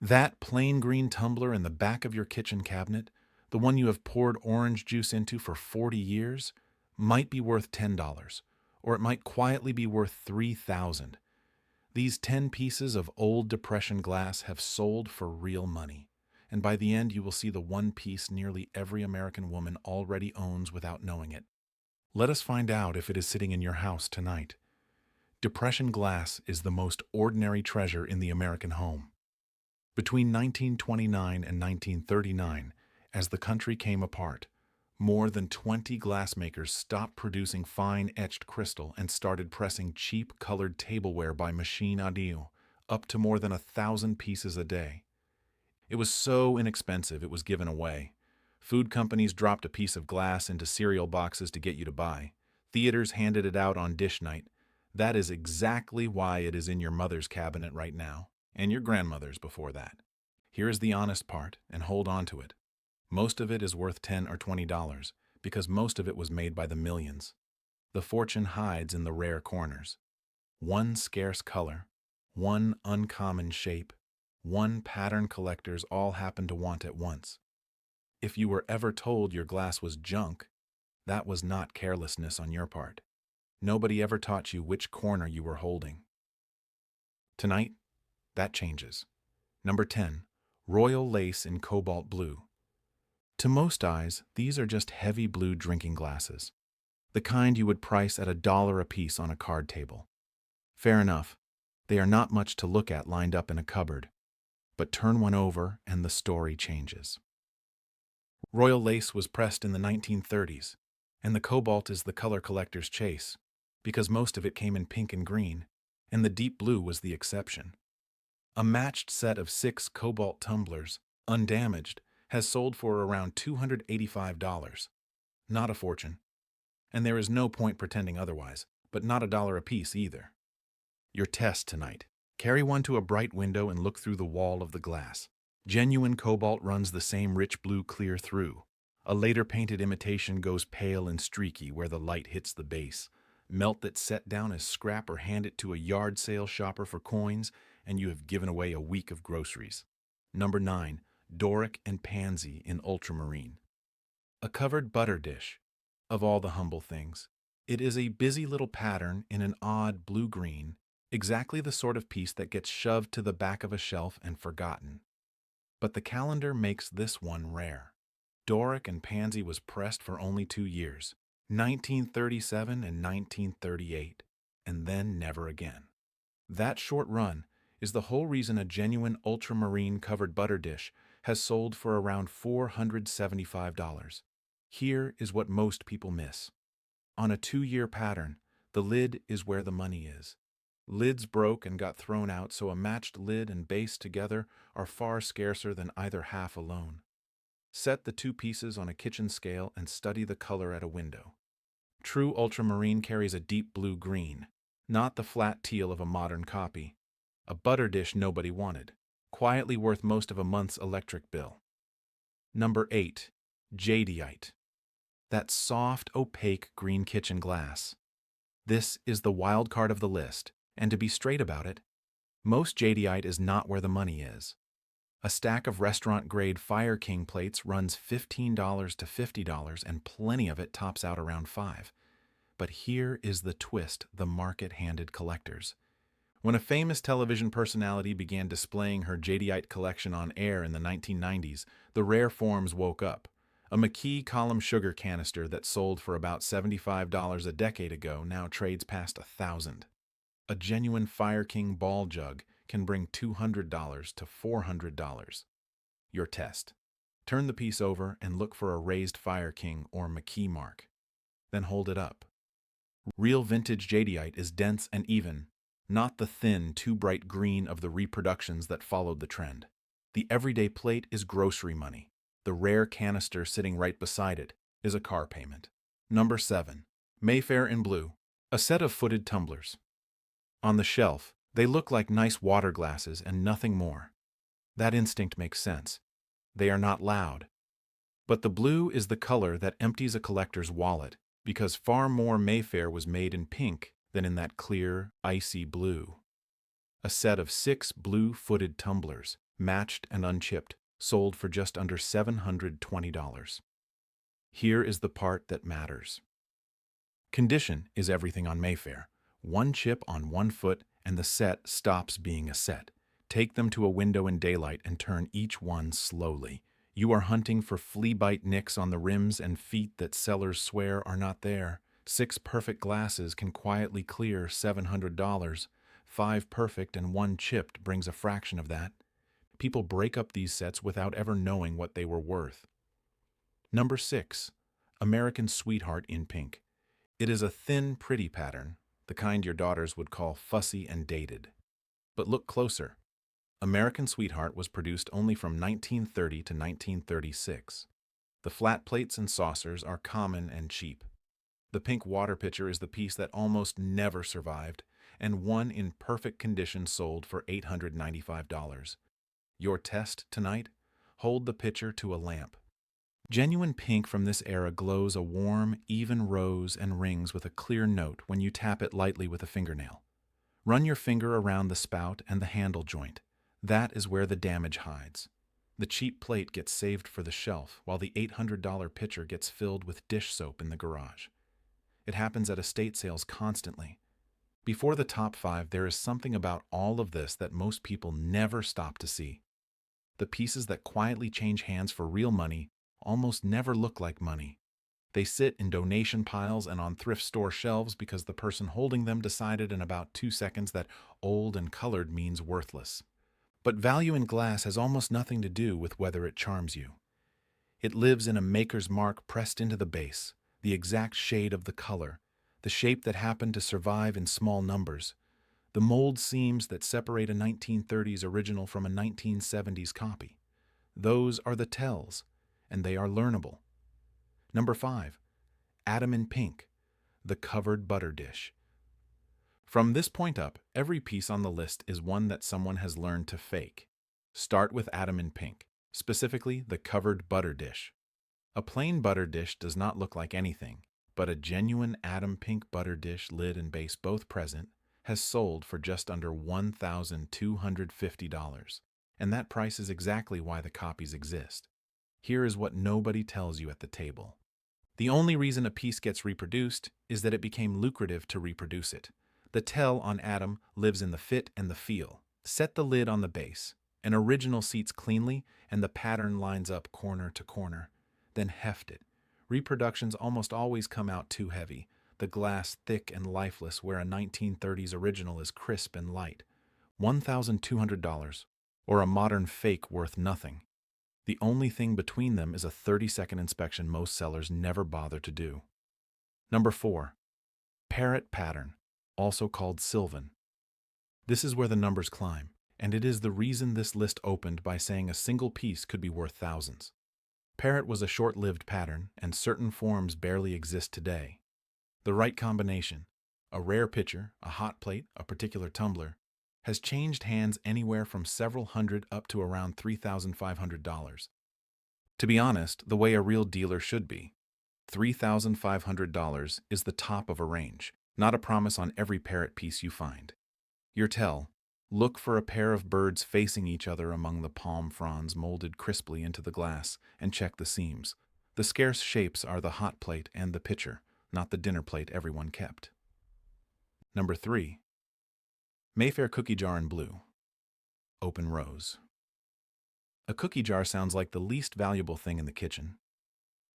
That plain green tumbler in the back of your kitchen cabinet, the one you have poured orange juice into for 40 years, might be worth $10, or it might quietly be worth $3,000. These 10 pieces of old Depression glass have sold for real money, and by the end you will see the one piece nearly every American woman already owns without knowing it. Let us find out if it is sitting in your house tonight. Depression glass is the most ordinary treasure in the American home. Between 1929 and 1939, as the country came apart, more than 20 glassmakers stopped producing fine etched crystal and started pressing cheap colored tableware by machine à needle, up to more than 1,000 pieces a day. It was so inexpensive it was given away. Food companies dropped a piece of glass into cereal boxes to get you to buy. Theaters handed it out on dish night. That is exactly why it is in your mother's cabinet right now, and your grandmother's before that. Here is the honest part, and hold on to it. Most of it is worth $10 or $20, because most of it was made by the millions. The fortune hides in the rare corners. One scarce color, one uncommon shape, one pattern collectors all happen to want at once. If you were ever told your glass was junk, that was not carelessness on your part. Nobody ever taught you which corner you were holding. Tonight, that changes. Number 10, Royal Lace in Cobalt Blue. To most eyes, these are just heavy blue drinking glasses, the kind you would price at $1 a piece on a card table. Fair enough, they are not much to look at lined up in a cupboard, but turn one over and the story changes. Royal Lace was pressed in the 1930s, and the cobalt is the color collector's chase, because most of it came in pink and green, and the deep blue was the exception. A matched set of 6 cobalt tumblers, undamaged, has sold for around $285. Not a fortune. And there is no point pretending otherwise, but not $1 a piece either. Your test tonight. Carry one to a bright window and look through the wall of the glass. Genuine cobalt runs the same rich blue clear through. A later painted imitation goes pale and streaky where the light hits the base. Melt that set down as scrap or hand it to a yard sale shopper for coins, and you have given away a week of groceries. Number 9. Doric and Pansy in Ultramarine. A covered butter dish. Of all the humble things, it is a busy little pattern in an odd blue-green, exactly the sort of piece that gets shoved to the back of a shelf and forgotten. But the calendar makes this one rare. Doric and Pansy was pressed for only 2 years, 1937 and 1938, and then never again. That short run is the whole reason a genuine ultramarine covered butter dish has sold for around $475. Here is what most people miss. On a 2-year pattern, the lid is where the money is. Lids broke and got thrown out, so a matched lid and base together are far scarcer than either half alone. Set the 2 pieces on a kitchen scale and study the color at a window. True ultramarine carries a deep blue-green, not the flat teal of a modern copy. A butter dish nobody wanted, quietly worth most of a month's electric bill. Number 8. Jadeite. That soft, opaque green kitchen glass. This is the wild card of the list, and to be straight about it, most jadeite is not where the money is. A stack of restaurant-grade Fire King plates runs $15 to $50, and plenty of it tops out around $5. But here is the twist the market handed collectors. When a famous television personality began displaying her jadeite collection on air in the 1990s, the rare forms woke up. A McKee column sugar canister that sold for about $75 a decade ago now trades past $1,000. A genuine Fire King ball jug can bring $200 to $400. Your test. Turn the piece over and look for a raised Fire King or McKee mark. Then hold it up. Real vintage jadeite is dense and even, not the thin, too bright green of the reproductions that followed the trend. The everyday plate is grocery money. The rare canister sitting right beside it is a car payment. Number 7. Mayfair in Blue. A set of footed tumblers. On the shelf, they look like nice water glasses and nothing more. That instinct makes sense. They are not loud. But the blue is the color that empties a collector's wallet, because far more Mayfair was made in pink than in that clear, icy blue. A set of 6 blue-footed tumblers, matched and unchipped, sold for just under $720. Here is the part that matters. Condition is everything on Mayfair. One chip on one foot and the set stops being a set. Take them to a window in daylight and turn each one slowly. You are hunting for flea bite nicks on the rims and feet that sellers swear are not there. 6 perfect glasses can quietly clear $700. 5 perfect and 1 chipped brings a fraction of that. People break up these sets without ever knowing what they were worth. Number 6. American Sweetheart in pink. It is a thin, pretty pattern, the kind your daughters would call fussy and dated. But look closer. American Sweetheart was produced only from 1930 to 1936. The flat plates and saucers are common and cheap. The pink water pitcher is the piece that almost never survived, and one in perfect condition sold for $895. Your test tonight? Hold the pitcher to a lamp. Genuine pink from this era glows a warm, even rose and rings with a clear note when you tap it lightly with a fingernail. Run your finger around the spout and the handle joint. That is where the damage hides. The cheap plate gets saved for the shelf, while the $800 pitcher gets filled with dish soap in the garage. It happens at estate sales constantly. Before the top 5, there is something about all of this that most people never stop to see. The pieces that quietly change hands for real money almost never look like money. They sit in donation piles and on thrift store shelves because the person holding them decided in about 2 seconds that old and colored means worthless. But value in glass has almost nothing to do with whether it charms you. It lives in a maker's mark pressed into the base, the exact shade of the color, the shape that happened to survive in small numbers, the mold seams that separate a 1930s original from a 1970s copy. Those are the tells, and they are learnable. Number 5. Adam in pink, the covered butter dish. From this point up, every piece on the list is one that someone has learned to fake. Start with Adam in pink, specifically the covered butter dish. A plain butter dish does not look like anything, but a genuine Adam pink butter dish, lid and base both present, has sold for just under $1,250, and that price is exactly why the copies exist. Here is what nobody tells you at the table. The only reason a piece gets reproduced is that it became lucrative to reproduce it. The tell on Adam lives in the fit and the feel. Set the lid on the base. An original seats cleanly and the pattern lines up corner to corner. Then heft it. Reproductions almost always come out too heavy, the glass thick and lifeless where a 1930s original is crisp and light. $1,200, or a modern fake worth nothing. The only thing between them is a 30-second inspection most sellers never bother to do. Number 4. Parrot pattern, also called Sylvan. This is where the numbers climb, and it is the reason this list opened by saying a single piece could be worth thousands. Parrot was a short-lived pattern, and certain forms barely exist today. The right combination, a rare pitcher, a hot plate, a particular tumbler, has changed hands anywhere from several hundred up to around $3,500. To be honest, the way a real dealer should be. $3,500 is the top of a range, not a promise on every parrot piece you find. Your tell: look for a pair of birds facing each other among the palm fronds molded crisply into the glass, and check the seams. The scarce shapes are the hot plate and the pitcher, not the dinner plate everyone kept. Number 3. Mayfair cookie jar in blue. Open rose. A cookie jar sounds like the least valuable thing in the kitchen,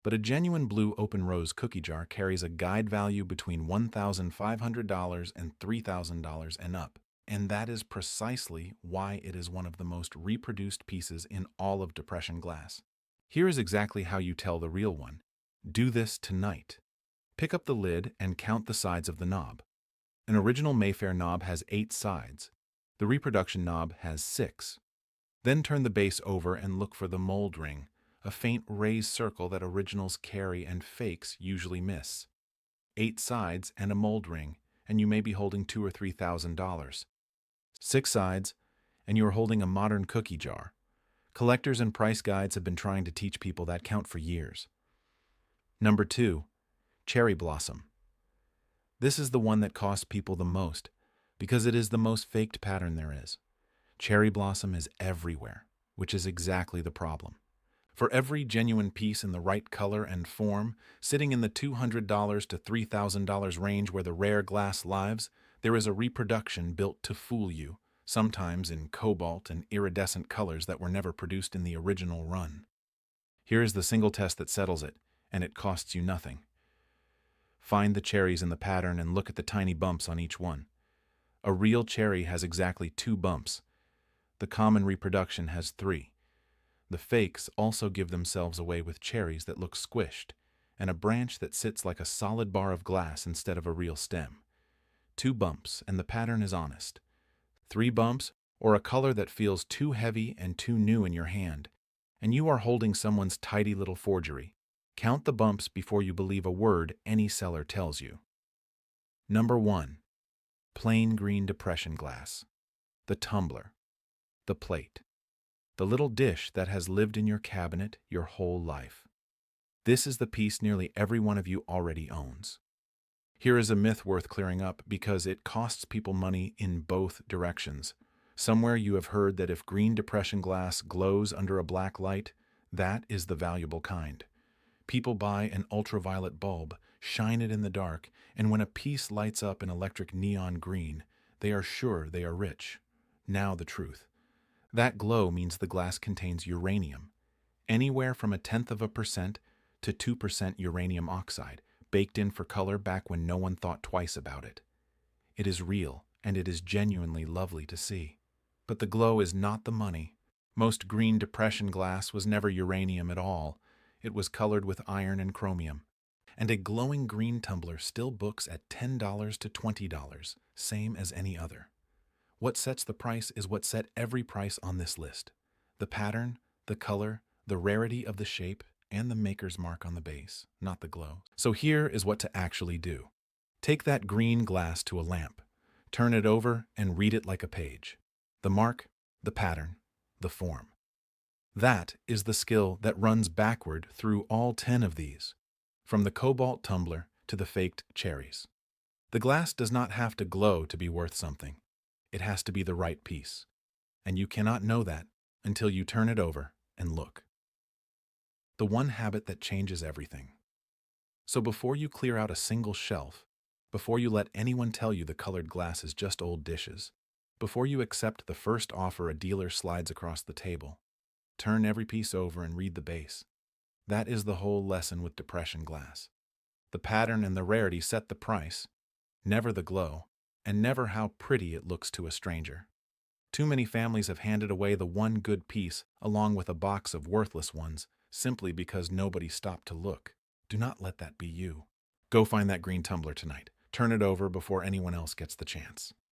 but a genuine blue open rose cookie jar carries a guide value between $1,500 and $3,000 and up, and that is precisely why it is one of the most reproduced pieces in all of Depression glass. Here is exactly how you tell the real one. Do this tonight. Pick up the lid and count the sides of the knob. An original Mayfair knob has 8 sides. The reproduction knob has 6. Then turn the base over and look for the mold ring, a faint raised circle that originals carry and fakes usually miss. 8 sides and a mold ring, and you may be holding $2,000 or $3,000. 6 sides, and you are holding a modern cookie jar. Collectors and price guides have been trying to teach people that count for years. Number 2. Cherry blossom. This is the one that costs people the most, because it is the most faked pattern there is. Cherry blossom is everywhere. which is exactly the problem. For every genuine piece in the right color and form, sitting in the $200 to $3,000 range where the rare glass lives, there is a reproduction built to fool you, sometimes in cobalt and iridescent colors that were never produced in the original run. Here is the single test that settles it, and it costs you nothing. Find the cherries in the pattern and look at the tiny bumps on each one. A real cherry has exactly 2 bumps. The common reproduction has 3. The fakes also give themselves away with cherries that look squished, and a branch that sits like a solid bar of glass instead of a real stem. 2 bumps, and the pattern is honest. 3 bumps, or a color that feels too heavy and too new in your hand, and you are holding someone's tidy little forgery. Count the bumps before you believe a word any seller tells you. Number 1. Plain green depression glass. The tumbler. The plate. The little dish that has lived in your cabinet your whole life. This is the piece nearly every one of you already owns. Here is a myth worth clearing up because it costs people money in both directions. Somewhere you have heard that if green depression glass glows under a black light, that is the valuable kind. People buy an ultraviolet bulb, shine it in the dark, and when a piece lights up in electric neon green, they are sure they are rich. Now the truth. That glow means the glass contains uranium, anywhere from 0.1% to 2% uranium oxide, baked in for color back when no one thought twice about it. It is real, and it is genuinely lovely to see. But the glow is not the money. Most green depression glass was never uranium at all. It was colored with iron and chromium. And a glowing green tumbler still books at $10 to $20, same as any other. What sets the price is what set every price on this list. The pattern, the color, the rarity of the shape, and the maker's mark on the base, not the glow. So here is what to actually do. Take that green glass to a lamp. Turn it over and read it like a page. The mark, the pattern, the form. That is the skill that runs backward through all 10 of these, from the cobalt tumbler to the faked cherries. The glass does not have to glow to be worth something. It has to be the right piece, and you cannot know that until you turn it over and look. The one habit that changes everything. So before you clear out a single shelf, before you let anyone tell you the colored glass is just old dishes, before you accept the first offer a dealer slides across the table, turn every piece over and read the base. That is the whole lesson with depression glass. The pattern and the rarity set the price, never the glow, and never how pretty it looks to a stranger. Too many families have handed away the one good piece along with a box of worthless ones simply because nobody stopped to look. Do not let that be you. Go find that green tumbler tonight. Turn it over before anyone else gets the chance.